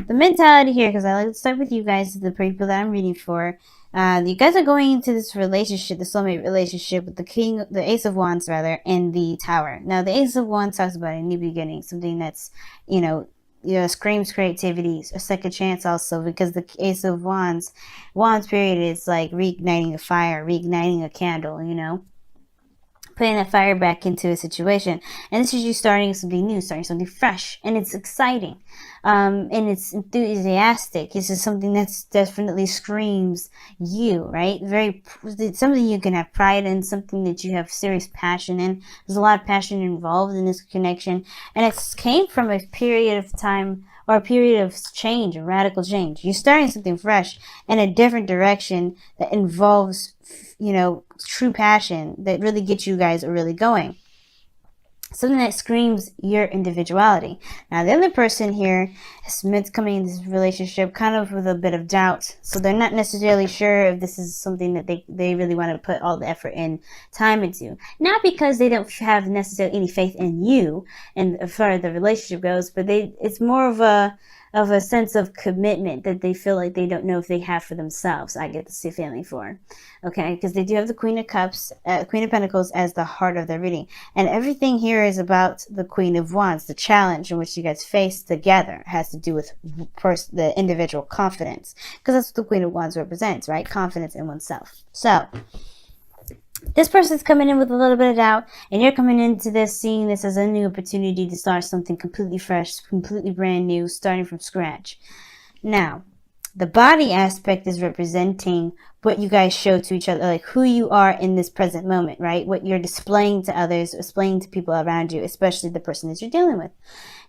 the mentality here, because I like to start with you guys, the people that I'm reading for. You guys are going into this relationship, the soulmate relationship, with the Ace of Wands rather, and the Tower. Now, the Ace of Wands talks about a new beginning, something that's, screams creativity, a second chance also, because the Ace of Wands period is like reigniting a fire, reigniting a candle, putting that fire back into a situation. And this is you starting something new, starting something fresh, and it's exciting, and it's enthusiastic. This is something that's definitely screams you, right? Something you can have pride in, something that you have serious passion in. There's a lot of passion involved in this connection, and it came from a period of time or a period of change, a radical change. You're starting something fresh in a different direction that involves, true passion that really gets you guys really going. Something that screams your individuality. Now, the other person here is meant to come in this relationship kind of with a bit of doubt. So they're not necessarily sure if this is something that they really want to put all the effort and time into. Not because they don't have necessarily any faith in you and as far as the relationship goes, but it's more of a sense of commitment that they feel like they don't know if they have for themselves. I get the feeling for, okay, because they do have the Queen of Pentacles as the heart of their reading, and everything here is about the Queen of Wands. The challenge in which you guys face together has to do with the individual confidence, because that's what the Queen of Wands represents, right? Confidence in oneself. So this person's coming in with a little bit of doubt, and you're coming into this seeing this as a new opportunity to start something completely fresh, completely brand new, starting from scratch. Now, the body aspect is representing what you guys show to each other, like who you are in this present moment, right? What you're displaying to others, displaying to people around you, especially the person that you're dealing with.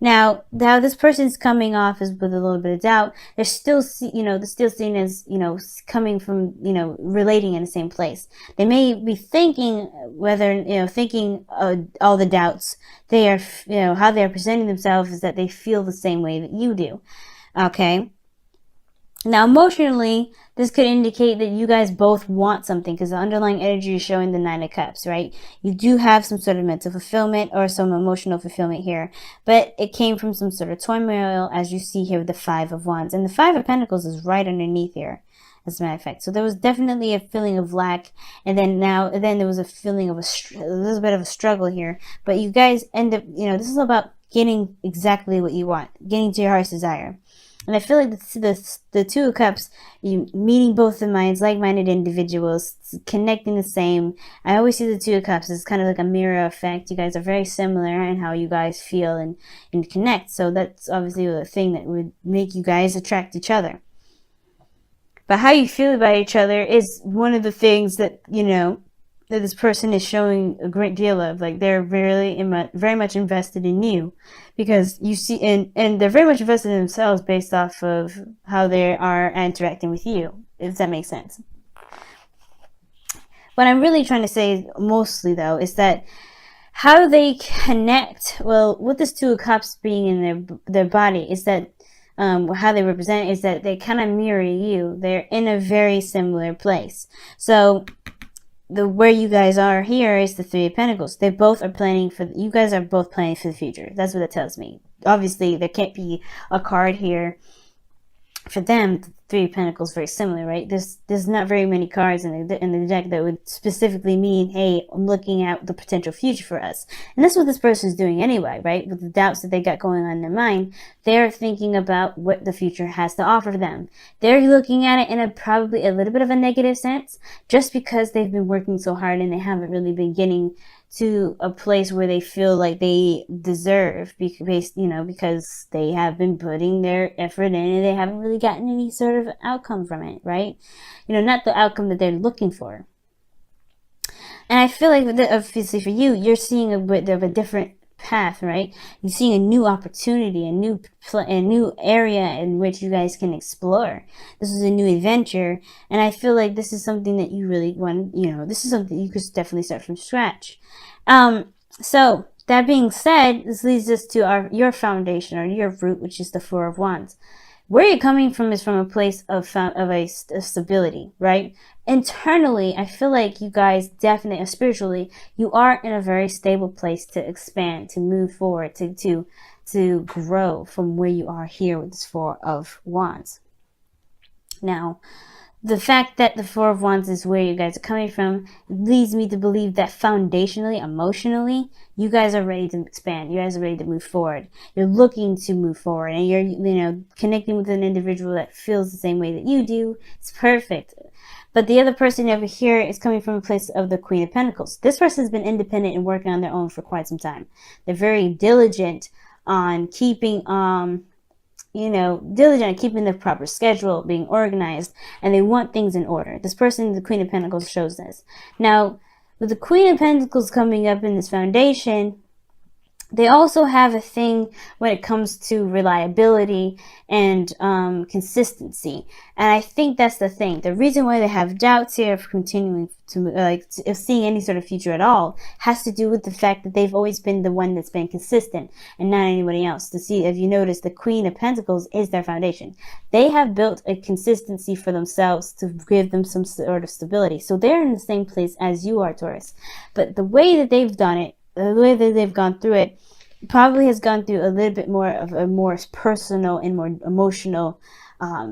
Now, how this person's coming off is with a little bit of doubt. They're still, they're still seen as, coming from, relating in the same place. They may be thinking thinking all the doubts. They are, how they are presenting themselves is that they feel the same way that you do. Okay. Now, emotionally, this could indicate that you guys both want something, because the underlying energy is showing the Nine of Cups, right? You do have some sort of mental fulfillment or some emotional fulfillment here, but it came from some sort of turmoil, as you see here with the Five of Wands. And the Five of Pentacles is right underneath here, as a matter of fact. So there was definitely a feeling of lack, and then there was a feeling of a little bit of a struggle here. But you guys end up, this is about getting exactly what you want, getting to your heart's desire. And I feel like the Two of Cups, you meeting both the minds, like-minded individuals, connecting the same. I always see the Two of Cups as kind of like a mirror effect. You guys are very similar in how you guys feel and connect. So that's obviously the thing that would make you guys attract each other. But how you feel about each other is one of the things that, that this person is showing a great deal of. Like, they're very much invested in you, because you see, and they're very much invested in themselves based off of how they are interacting with you, if that makes sense. What I'm really trying to say mostly, though, is that how they connect, well, with this Two of Cups being in their body, is that how they represent is that they kind of mirror you. They're in a very similar place. So where you guys are here is the Three of Pentacles. You guys are both planning for the future. That's what it tells me. Obviously, there can't be a card here for them. The Three of Pentacles very similar, right? There's not very many cards in the deck that would specifically mean, hey, I'm looking at the potential future for us. And that's what this person is doing anyway, right? With the doubts that they got going on in their mind, they're thinking about what the future has to offer them. They're looking at it in probably a little bit of a negative sense, just because they've been working so hard and they haven't really been getting to a place where they feel like they deserve, because they have been putting their effort in and they haven't really gotten any sort of outcome from it, right? Not the outcome that they're looking for. And I feel like, obviously for you, you're seeing a bit of a different path, right? You're seeing a new opportunity, a new area in which you guys can explore. This is a new adventure, and I feel like this is something that you really want. This is something you could definitely start from scratch. So that being said, this leads us to your foundation, or your root, which is the Four of Wands. Where you're coming from is from a place of stability, right? Internally, I feel like you guys definitely, spiritually, you are in a very stable place to expand, to move forward, to to grow from where you are here with this Four of Wands. Now, the fact that the Four of Wands is where you guys are coming from leads me to believe that foundationally, emotionally, you guys are ready to expand. You guys are ready to move forward. You're looking to move forward, and you're, connecting with an individual that feels the same way that you do. It's perfect. But the other person over here is coming from a place of the Queen of Pentacles. This person has been independent and working on their own for quite some time. They're very diligent on keeping, diligent on keeping the proper schedule, being organized, and they want things in order. This person, the Queen of Pentacles, shows this. Now, with the Queen of Pentacles coming up in this foundation, they also have a thing when it comes to reliability and consistency. And I think that's the thing. The reason why they have doubts here of continuing to, of seeing any sort of future at all, has to do with the fact that they've always been the one that's been consistent and not anybody else. To see, if you notice, the Queen of Pentacles is their foundation. They have built a consistency for themselves to give them some sort of stability. So they're in the same place as you are, Taurus. But the way that they've done it, the way that they've gone through it, probably has gone through a little bit more of a more personal and more emotional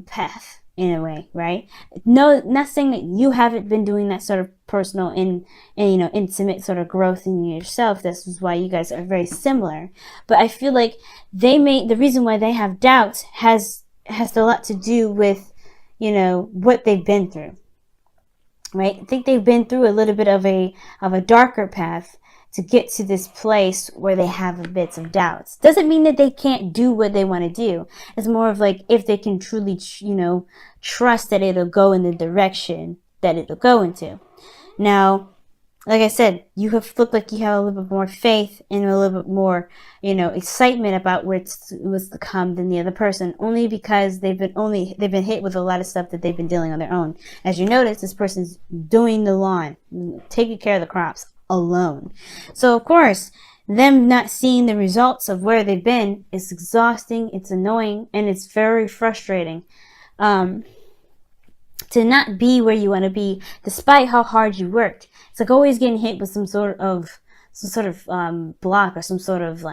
path in a way, right? No, not saying that you haven't been doing that sort of personal and intimate sort of growth in yourself. This is why you guys are very similar. But I feel like the reason why they have doubts has a lot to do with what they've been through, right? I think they've been through a little bit of a darker path to get to this place where they have bits of doubts. Doesn't mean that they can't do what they want to do. It's more of like if they can truly, trust that it'll go in the direction that it'll go into. Now, like I said, you have looked like you have a little bit more faith and a little bit more, excitement about what's to come than the other person, only because they've been hit with a lot of stuff that they've been dealing on their own. As you notice, this person's doing the lawn, taking care of the crops alone. So of course, them not seeing the results of where they've been is exhausting, it's annoying, and it's very frustrating. To not be where you want to be, despite how hard you worked. It's like always getting hit with some sort of block or some sort of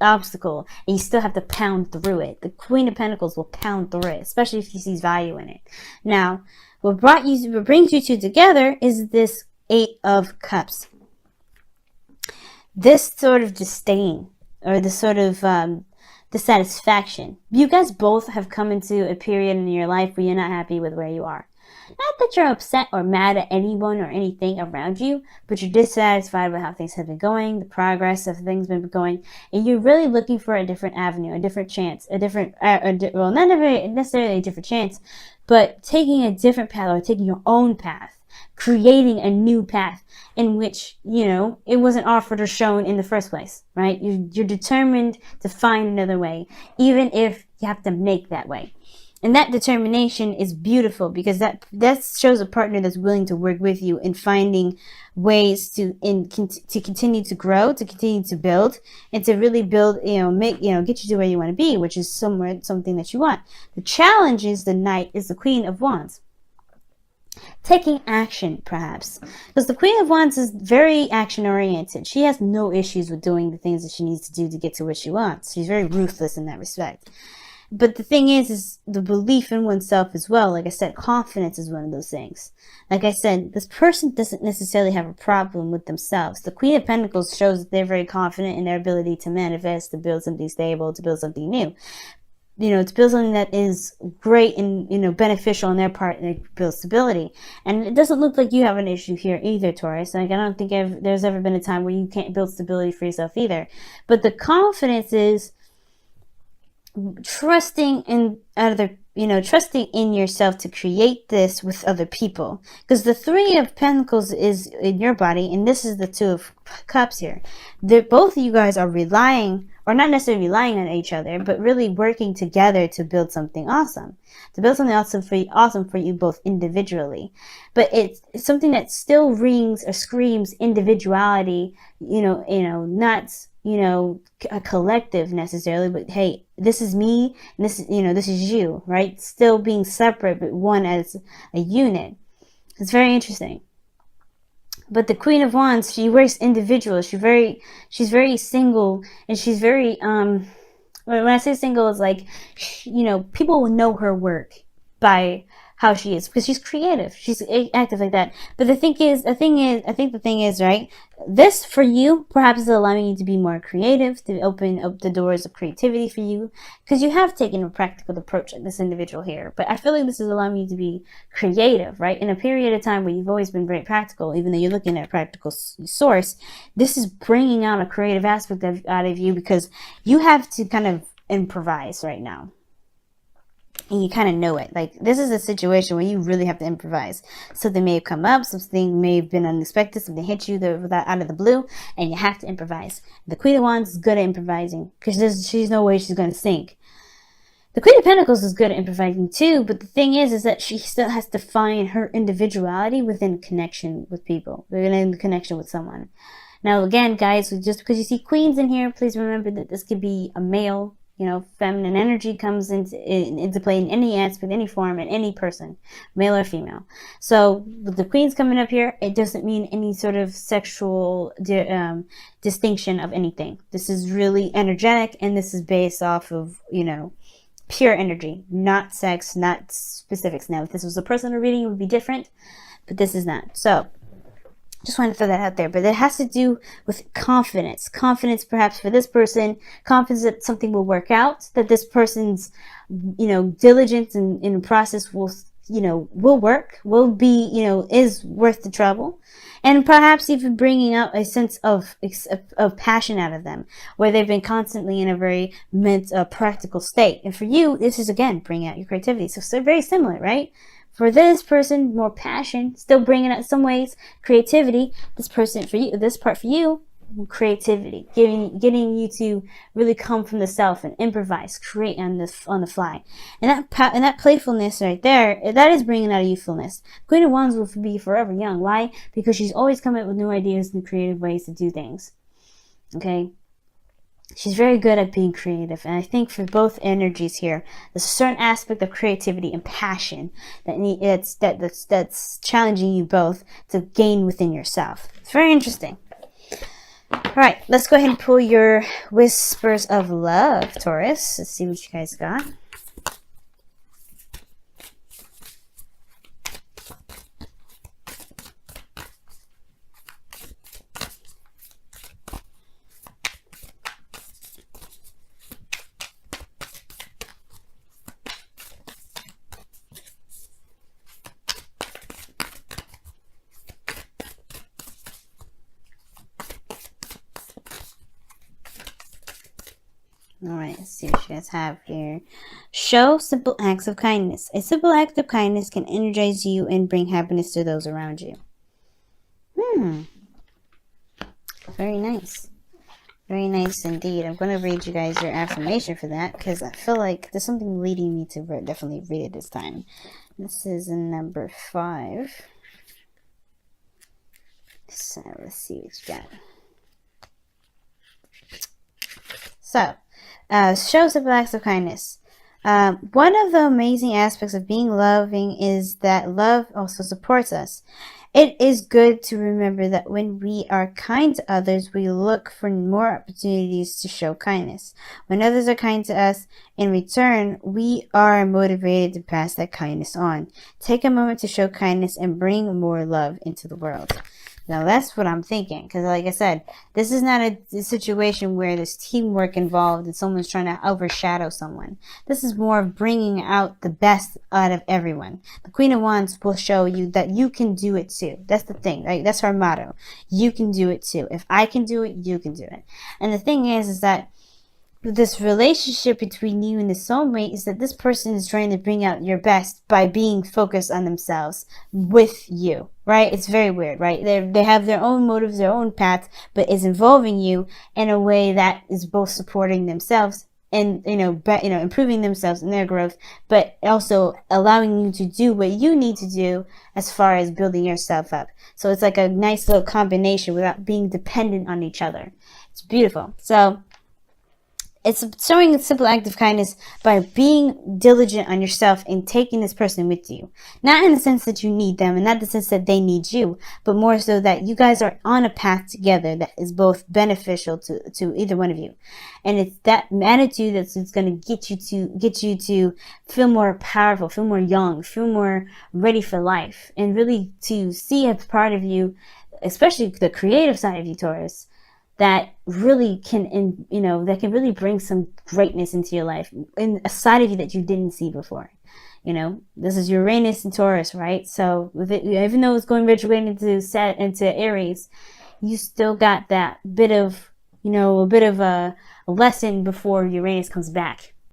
obstacle, and you still have to pound through it. The Queen of Pentacles will pound through it, especially if she sees value in it. Now, what brings you two together is this Eight of Cups. This sort of disdain, or this sort of dissatisfaction. You guys both have come into a period in your life where you're not happy with where you are. Not that you're upset or mad at anyone or anything around you, but you're dissatisfied with how things have been going, the progress of things have been going, and you're really looking for a different avenue, a different chance, not necessarily a different chance, but taking a different path, or taking your own path. Creating a new path in which, it wasn't offered or shown in the first place, right? You're determined to find another way, even if you have to make that way. And that determination is beautiful, because that shows a partner that's willing to work with you in finding ways to continue to grow, to continue to build, and to really build, get you to where you want to be, which is something that you want. The challenge is the Knight is the Queen of Wands. Taking action, perhaps, because the Queen of Wands is very action oriented. She has no issues with doing the things that she needs to do to get to what she wants. She's very ruthless in that respect. But the thing is the belief in oneself as well. Like I said, confidence is one of those things. Like I said, this person doesn't necessarily have a problem with themselves. The Queen of Pentacles shows that they're very confident in their ability to manifest, to build something stable, to build something new. To build something that is great and, beneficial on their part, and build stability. And it doesn't look like you have an issue here either, Taurus. I don't think there's ever been a time where you can't build stability for yourself either. But the confidence is trusting in trusting in yourself to create this with other people. Because the Three of Pentacles is in your body, and this is the Two of Cups here. Both of you guys are relying, or not necessarily relying on each other, but really working together to build something awesome. To build something awesome for you both individually. But it's something that still rings or screams individuality, not, a collective necessarily, but hey, this is me, and this is you, right? Still being separate, but one as a unit. It's very interesting. But the Queen of Wands, she works individual. She's very single, and she's very When I say single, it's like, you know, people will know her work by how she is, because she's creative, she's active like that. But I think the thing is, right, this for you perhaps is allowing you to be more creative, to open up the doors of creativity for you, because you have taken a practical approach like this individual here. But I feel like this is allowing you to be creative, right, in a period of time where you've always been very practical. Even though you're looking at a practical source, this is bringing out a creative aspect out of you, because you have to kind of improvise right now. And you kind of know it. Like, this is a situation where you really have to improvise. Something may have come up, something may have been unexpected, something hit you out of the blue, and you have to improvise. The Queen of Wands is good at improvising, because she's no way she's going to sink. The Queen of Pentacles is good at improvising too, but the thing is that she still has to find her individuality within connection with people, within connection with someone. Now, again, guys, just because you see queens in here, please remember that this could be a male. You know, feminine energy comes into play in any aspect, any form, in any person, male or female. So with the queens coming up here, it doesn't mean any sort of sexual distinction of anything. This is really energetic, and this is based off of, you know, pure energy, not sex, not specifics. Now, if this was a personal reading, it would be different, but this is not. So just wanted to throw that out there. But it has to do with confidence. Confidence, perhaps, for this person. Confidence that something will work out. That this person's, you know, diligence in the process will, you know, will work. Will be, you know, is worth the trouble. And perhaps even bringing out a sense of passion out of them, where they've been constantly in a very practical state. And for you, this is, again, bringing out your creativity. So they're very similar, right? For this person, more passion, still bringing out some ways creativity. This person for you, this part for you, creativity, getting you to really come from the self and improvise, create on the fly, and that playfulness right there, that is bringing out a youthfulness. Queen of Wands will be forever young. Why? Because she's always coming up with new ideas and creative ways to do things. Okay. She's very good at being creative, and I think for both energies here, there's a certain aspect of creativity and passion that's challenging you both to gain within yourself. It's very interesting. All right, let's go ahead and pull your Whispers of Love, Taurus. Let's see what you guys got. All right, let's see what you guys have here. Show simple acts of kindness. A simple act of kindness can energize you and bring happiness to those around you. Very nice. Very nice indeed. I'm going to read you guys your affirmation for that, because I feel like there's something leading me to definitely read it this time. This is number 5. So let's see what you got. So, show simple acts of kindness. One of the amazing aspects of being loving is that love also supports us. It is good to remember that when we are kind to others, we look for more opportunities to show kindness. When others are kind to us, in return, we are motivated to pass that kindness on. Take a moment to show kindness and bring more love into the world. Now, that's what I'm thinking, because like I said, this is not a situation where there's teamwork involved and someone's trying to overshadow someone. This is more of bringing out the best out of everyone. The Queen of Wands will show you that you can do it too. That's the thing, right? That's her motto. You can do it too. If I can do it, you can do it. And the thing is that this relationship between you and the soulmate is that this person is trying to bring out your best by being focused on themselves with you, right? It's very weird, right? They have their own motives, their own path, but it's involving you in a way that is both supporting themselves and, improving themselves and their growth, but also allowing you to do what you need to do as far as building yourself up. So it's like a nice little combination without being dependent on each other. It's beautiful. So it's showing a simple act of kindness by being diligent on yourself and taking this person with you. Not in the sense that you need them and not the sense that they need you, but more so that you guys are on a path together that is both beneficial to either one of you. And it's that attitude that's going to get you to feel more powerful, feel more young, feel more ready for life, and really to see a part of you, especially the creative side of you, Taurus, that really can, that can really bring some greatness into your life, in a side of you that you didn't see before. This is Uranus and Taurus, right? So with it, even though it's going retrograde into Aries, you still got that bit of, a lesson before Uranus comes back.